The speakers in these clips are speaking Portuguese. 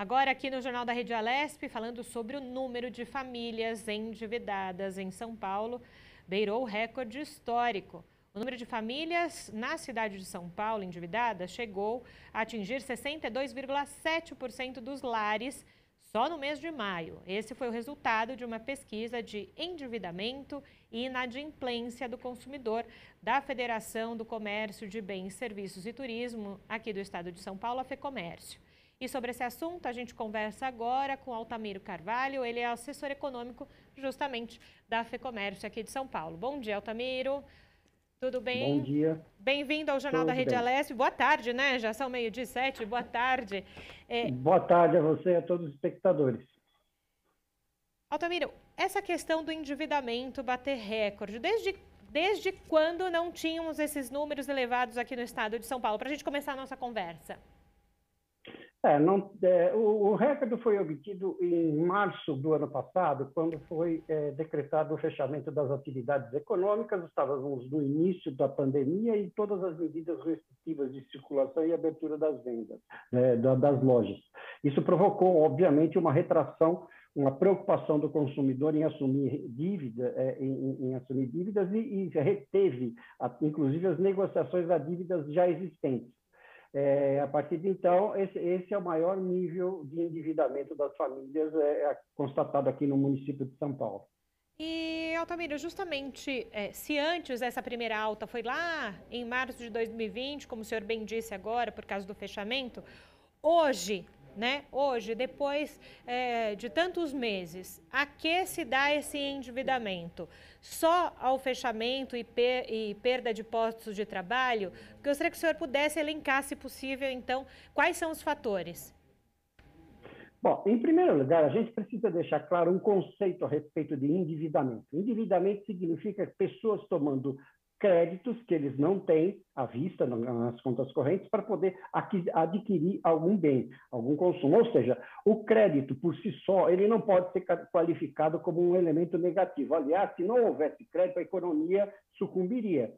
Agora aqui no Jornal da Rede Alesp, falando sobre o número de famílias endividadas em São Paulo, beirou o recorde histórico. O número de famílias na cidade de São Paulo endividadas chegou a atingir 62,7% dos lares só no mês de maio. Esse foi o resultado de uma pesquisa de endividamento e inadimplência do consumidor da Federação do Comércio de Bens, Serviços e Turismo aqui do estado de São Paulo, a FEComércio. E sobre esse assunto, a gente conversa agora com Altamiro Carvalho, ele é assessor econômico justamente da FEComércio aqui de São Paulo. Bom dia, Altamiro. Tudo bem? Bom dia. Bem-vindo ao Jornal da Tudo Rede bem. Alesp. Boa tarde, né? Já são 12h07, boa tarde. Boa tarde a você e a todos os espectadores. Altamiro, essa questão do endividamento bater recorde, desde quando não tínhamos esses números elevados aqui no estado de São Paulo? Para a gente começar a nossa conversa. O recorde foi obtido em março do ano passado, quando foi decretado o fechamento das atividades econômicas. Estávamos no início da pandemia e todas as medidas restritivas de circulação e abertura das vendas, das lojas. Isso provocou, obviamente, uma retração, uma preocupação do consumidor em assumir dívidas e reteve, inclusive, as negociações das dívidas já existentes. A partir de então, esse é o maior nível de endividamento das famílias constatado aqui no município de São Paulo. E, Altamiro, justamente, se antes essa primeira alta foi lá em março de 2020, como o senhor bem disse agora, por causa do fechamento, hoje, depois de tantos meses, a que se dá esse endividamento? Só ao fechamento e perda de postos de trabalho? Gostaria que o senhor pudesse elencar, se possível, então, quais são os fatores? Bom, em primeiro lugar, a gente precisa deixar claro um conceito a respeito de endividamento. Endividamento significa pessoas tomando créditos que eles não têm à vista nas contas correntes para poder adquirir algum bem, algum consumo. Ou seja, o crédito por si só, ele não pode ser qualificado como um elemento negativo. Aliás, se não houvesse crédito, a economia sucumbiria.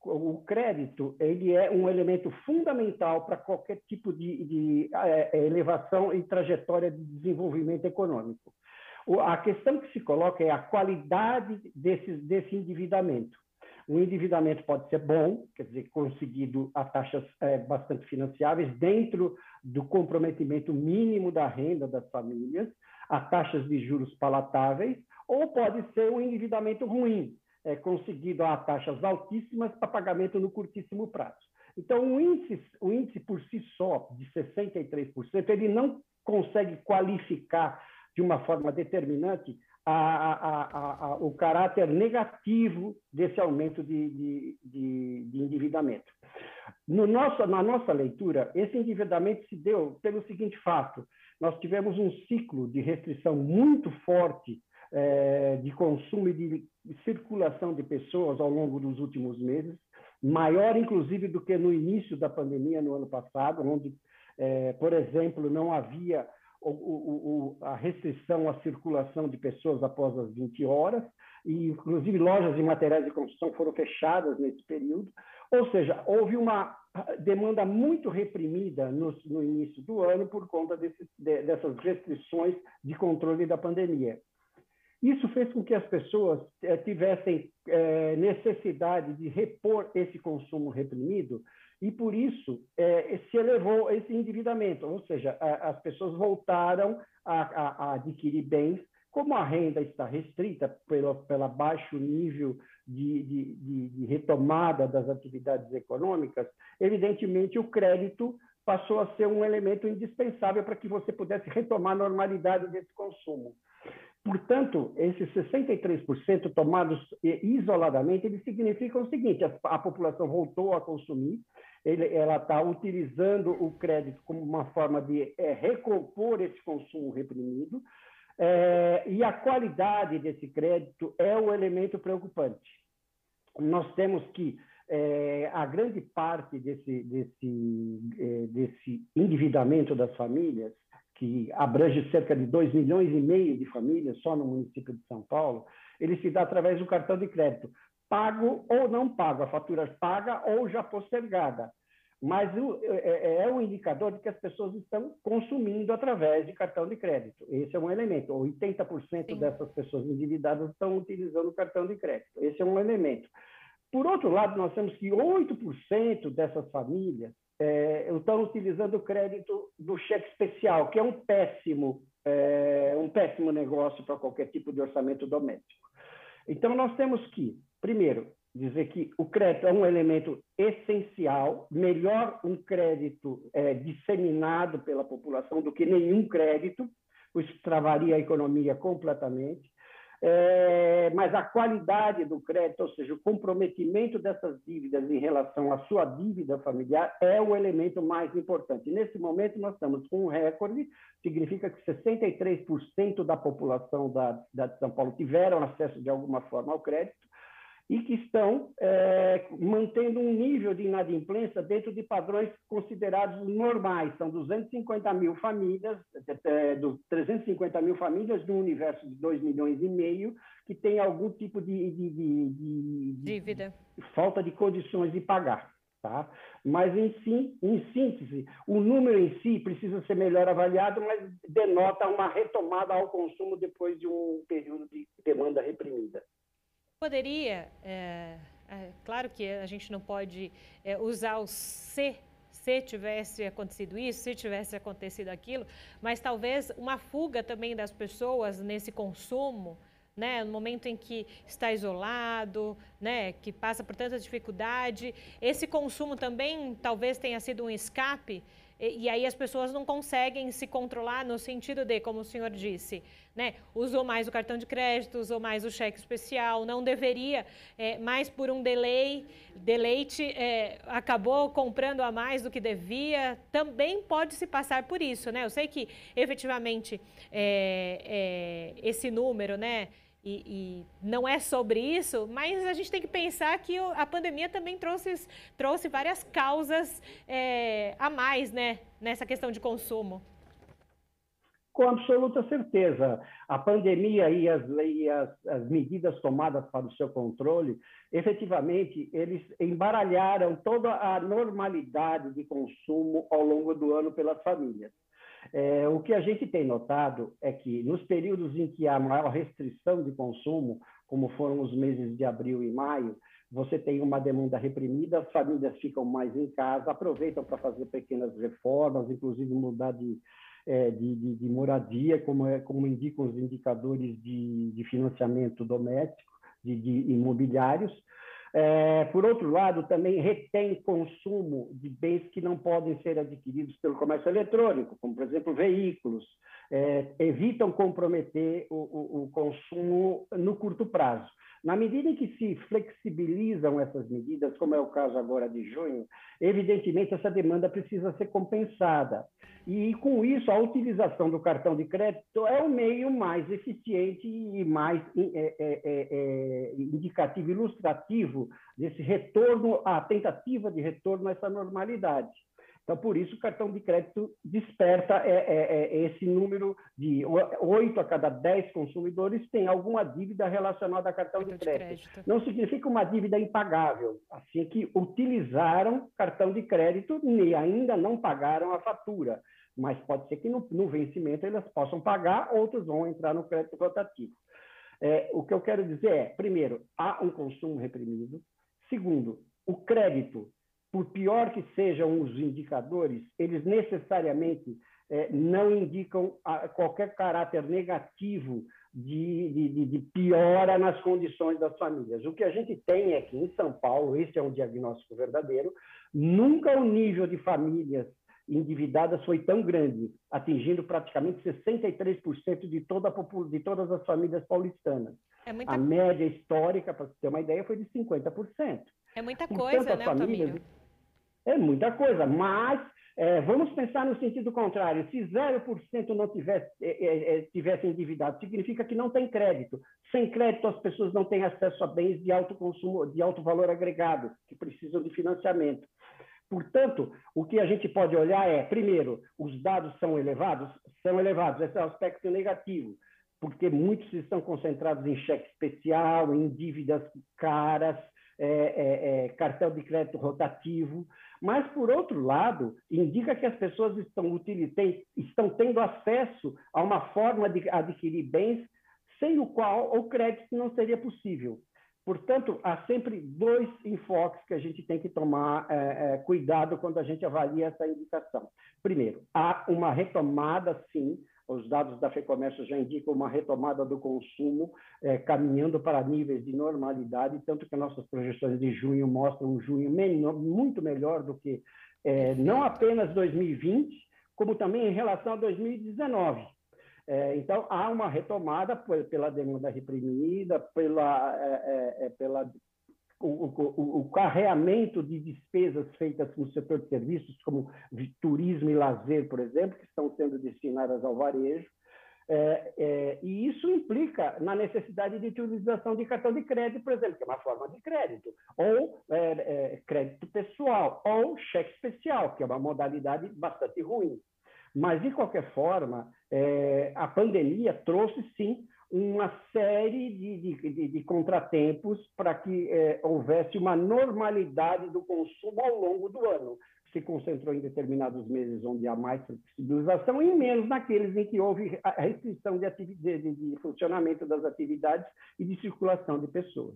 O crédito, ele é um elemento fundamental para qualquer tipo de elevação e trajetória de desenvolvimento econômico. A questão que se coloca é a qualidade desse endividamento. O endividamento pode ser bom, quer dizer, conseguido a taxas bastante financiáveis, dentro do comprometimento mínimo da renda das famílias, a taxas de juros palatáveis, ou pode ser um endividamento ruim, conseguido a taxas altíssimas para pagamento no curtíssimo prazo. Então, o índice por si só, de 63%, ele não consegue qualificar de uma forma determinante o caráter negativo desse aumento de endividamento. Na nossa leitura, esse endividamento se deu pelo seguinte fato: nós tivemos um ciclo de restrição muito forte de consumo e de circulação de pessoas ao longo dos últimos meses, maior, inclusive, do que no início da pandemia, no ano passado, onde, por exemplo, não havia a restrição à circulação de pessoas após as 20 horas, e, inclusive, lojas e materiais de construção foram fechadas nesse período. Ou seja, houve uma demanda muito reprimida no início do ano por conta dessas restrições de controle da pandemia. Isso fez com que as pessoas tivessem necessidade de repor esse consumo reprimido e, por isso, se elevou esse endividamento, ou seja, as pessoas voltaram a adquirir bens. Como a renda está restrita pelo baixo nível de retomada das atividades econômicas, evidentemente o crédito passou a ser um elemento indispensável para que você pudesse retomar a normalidade desse consumo. Portanto, esses 63% tomados isoladamente, eles significam o seguinte: a população voltou a consumir, ela está utilizando o crédito como uma forma de recompor esse consumo reprimido, e a qualidade desse crédito é o elemento preocupante. Nós temos que a grande parte desse endividamento das famílias, que abrange cerca de 2,5 milhões de famílias só no município de São Paulo, ele se dá através do cartão de crédito, pago ou não pago, a fatura paga ou já postergada. mas é um indicador de que as pessoas estão consumindo através de cartão de crédito. Esse é um elemento. 80% dessas pessoas endividadas estão utilizando o cartão de crédito. Esse é um elemento. Por outro lado, nós temos que 8% dessas famílias estão utilizando o crédito do cheque especial, que é um péssimo negócio para qualquer tipo de orçamento doméstico. Então, nós temos que, primeiro, dizer que o crédito é um elemento essencial, melhor um crédito disseminado pela população do que nenhum crédito, pois travaria a economia completamente. Mas a qualidade do crédito, ou seja, o comprometimento dessas dívidas em relação à sua dívida familiar é o elemento mais importante. Nesse momento, nós estamos com um recorde, significa que 63% da população da cidade de São Paulo tiveram acesso de alguma forma ao crédito, e que estão mantendo um nível de inadimplência dentro de padrões considerados normais. São 250 mil famílias, 350 mil famílias de um universo de 2,5 milhões, que tem algum tipo de dívida, falta de condições de pagar. Tá? Mas, em síntese, o número em si precisa ser melhor avaliado, mas denota uma retomada ao consumo depois de um período de demanda reprimida. Poderia, claro que a gente não pode usar o se tivesse acontecido isso, se tivesse acontecido aquilo, mas talvez uma fuga também das pessoas nesse consumo, né, no momento em que está isolado, né, que passa por tanta dificuldade, esse consumo também talvez tenha sido um escape, e aí as pessoas não conseguem se controlar no sentido de, como o senhor disse, né, usou mais o cartão de crédito, usou mais o cheque especial, não deveria, mas por um deleite, acabou comprando a mais do que devia, também pode se passar por isso, né? Eu sei que efetivamente esse número, né, e não é sobre isso, mas a gente tem que pensar que a pandemia também trouxe várias causas a mais, né, nessa questão de consumo. Com absoluta certeza. A pandemia e as medidas tomadas para o seu controle, efetivamente, eles embaralharam toda a normalidade de consumo ao longo do ano pelas famílias. O que a gente tem notado é que, nos períodos em que há maior restrição de consumo, como foram os meses de abril e maio, você tem uma demanda reprimida, as famílias ficam mais em casa, aproveitam para fazer pequenas reformas, inclusive mudar de moradia, como indicam os indicadores de financiamento doméstico, de imobiliários. Por outro lado, também retém consumo de bens que não podem ser adquiridos pelo comércio eletrônico, como, por exemplo, veículos, evitam comprometer o consumo no curto prazo. Na medida em que se flexibilizam essas medidas, como é o caso agora de junho, evidentemente essa demanda precisa ser compensada. E, com isso, a utilização do cartão de crédito é o meio mais eficiente e mais indicativo, ilustrativo desse retorno, a tentativa de retorno a essa normalidade. Então, por isso, o cartão de crédito desperta esse número de 8 a cada 10 consumidores tem alguma dívida relacionada a cartão de crédito. Não significa uma dívida impagável, assim que utilizaram cartão de crédito e ainda não pagaram a fatura. Mas pode ser que no vencimento elas possam pagar, outros vão entrar no crédito rotativo. O que eu quero dizer é, primeiro, há um consumo reprimido. Segundo, o crédito, por pior que sejam os indicadores, eles necessariamente não indicam qualquer caráter negativo de piora nas condições das famílias. O que a gente tem é que, em São Paulo, esse é um diagnóstico verdadeiro, nunca o nível de famílias endividadas foi tão grande, atingindo praticamente 63% de todas as famílias paulistanas. A média histórica, para você ter uma ideia, foi de 50%. É muita coisa, né, família? É muita coisa, mas vamos pensar no sentido contrário. Se 0% não tivesse endividado, significa que não tem crédito. Sem crédito, as pessoas não têm acesso a bens de alto consumo, de alto valor agregado, que precisam de financiamento. Portanto, o que a gente pode olhar é, primeiro, os dados são elevados? São elevados, esse é o aspecto negativo, porque muitos estão concentrados em cheque especial, em dívidas caras, cartão de crédito rotativo, Mas, por outro lado, indica que as pessoas estão tendo acesso a uma forma de adquirir bens sem o qual o crédito não seria possível. Portanto, há sempre dois enfoques que a gente tem que tomar cuidado quando a gente avalia essa indicação. Primeiro, há uma retomada, sim, os dados da FEComércio já indicam uma retomada do consumo caminhando para níveis de normalidade, tanto que nossas projeções de junho mostram um junho muito melhor do que não apenas 2020, como também em relação a 2019. Então, há uma retomada pela demanda reprimida, o carreamento de despesas feitas no setor de serviços, como turismo e lazer, por exemplo, que estão sendo destinadas ao varejo. E isso implica na necessidade de utilização de cartão de crédito, por exemplo, que é uma forma de crédito, ou crédito pessoal, ou cheque especial, que é uma modalidade bastante ruim. Mas, de qualquer forma, a pandemia trouxe, sim, uma série de contratempos para que houvesse uma normalidade do consumo ao longo do ano. Se concentrou em determinados meses onde há mais flexibilização e menos naqueles em que houve a restrição de funcionamento das atividades e de circulação de pessoas.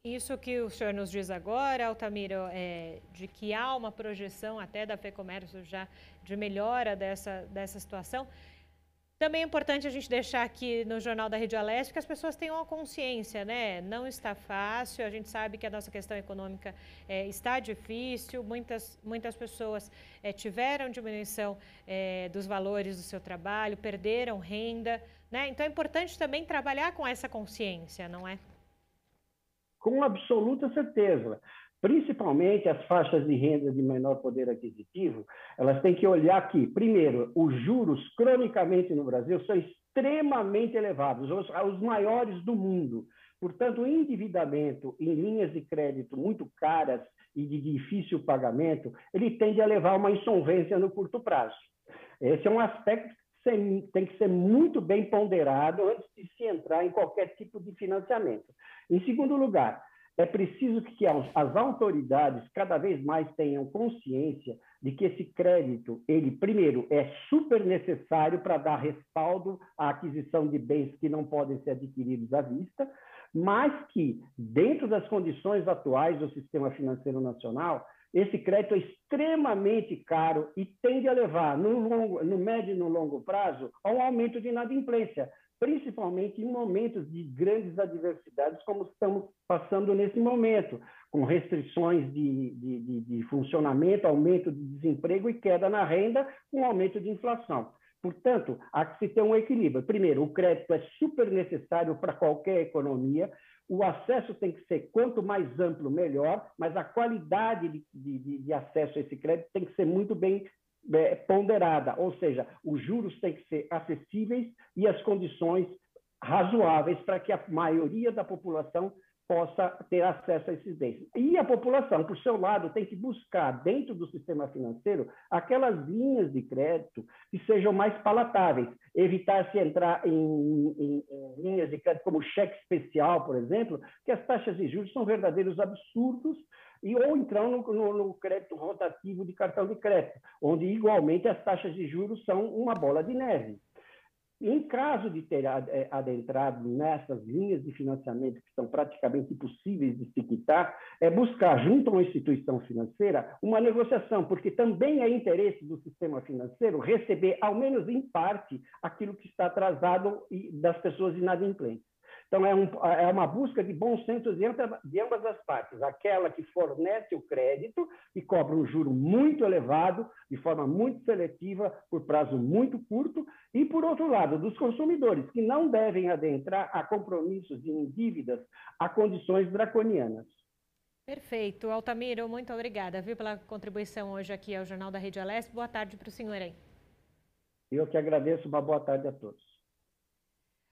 Isso que o senhor nos diz agora, Altamiro, de que há uma projeção até da FEComércio já de melhora dessa situação. Também é importante a gente deixar aqui no Jornal da Rede Alesp que as pessoas tenham a consciência, né? Não está fácil, a gente sabe que a nossa questão econômica está difícil, muitas pessoas tiveram diminuição dos valores do seu trabalho, perderam renda, né? Então é importante também trabalhar com essa consciência, não é? Com absoluta certeza. Principalmente as faixas de renda de menor poder aquisitivo, elas têm que olhar que, primeiro, os juros cronicamente no Brasil são extremamente elevados, os maiores do mundo. Portanto, o endividamento em linhas de crédito muito caras e de difícil pagamento, ele tende a levar a uma insolvência no curto prazo. Esse é um aspecto que tem que ser muito bem ponderado antes de se entrar em qualquer tipo de financiamento. Em segundo lugar, é preciso que as autoridades cada vez mais tenham consciência de que esse crédito, ele, primeiro, é super necessário para dar respaldo à aquisição de bens que não podem ser adquiridos à vista, mas que, dentro das condições atuais do sistema financeiro nacional, esse crédito é extremamente caro e tende a levar, no médio e no longo prazo, a um aumento de inadimplência, principalmente em momentos de grandes adversidades, como estamos passando nesse momento, com restrições de funcionamento, aumento de desemprego e queda na renda, com aumento de inflação. Portanto, há que se ter um equilíbrio. Primeiro, o crédito é super necessário para qualquer economia, o acesso tem que ser quanto mais amplo, melhor, mas a qualidade de acesso a esse crédito tem que ser muito bem ponderada, ou seja, os juros têm que ser acessíveis e as condições razoáveis para que a maioria da população possa ter acesso a esses bens. E a população, por seu lado, tem que buscar dentro do sistema financeiro aquelas linhas de crédito que sejam mais palatáveis, evitar se entrar em linhas de crédito como cheque especial, por exemplo, que as taxas de juros são verdadeiros absurdos, ou então no crédito rotativo de cartão de crédito, onde igualmente as taxas de juros são uma bola de neve. Em caso de ter adentrado nessas linhas de financiamento que são praticamente impossíveis de se quitar, é buscar, junto a uma instituição financeira, uma negociação, porque também é interesse do sistema financeiro receber, ao menos em parte, aquilo que está atrasado das pessoas inadimplentes. Então, é uma busca de bom senso de ambas as partes. Aquela que fornece o crédito e cobra um juro muito elevado, de forma muito seletiva, por prazo muito curto, e, por outro lado, dos consumidores, que não devem adentrar a compromissos e em dívidas a condições draconianas. Perfeito. Altamiro, muito obrigada, viu, pela contribuição hoje aqui ao Jornal da Rede Alesp. Boa tarde para o senhor aí. Eu que agradeço. Uma boa tarde a todos.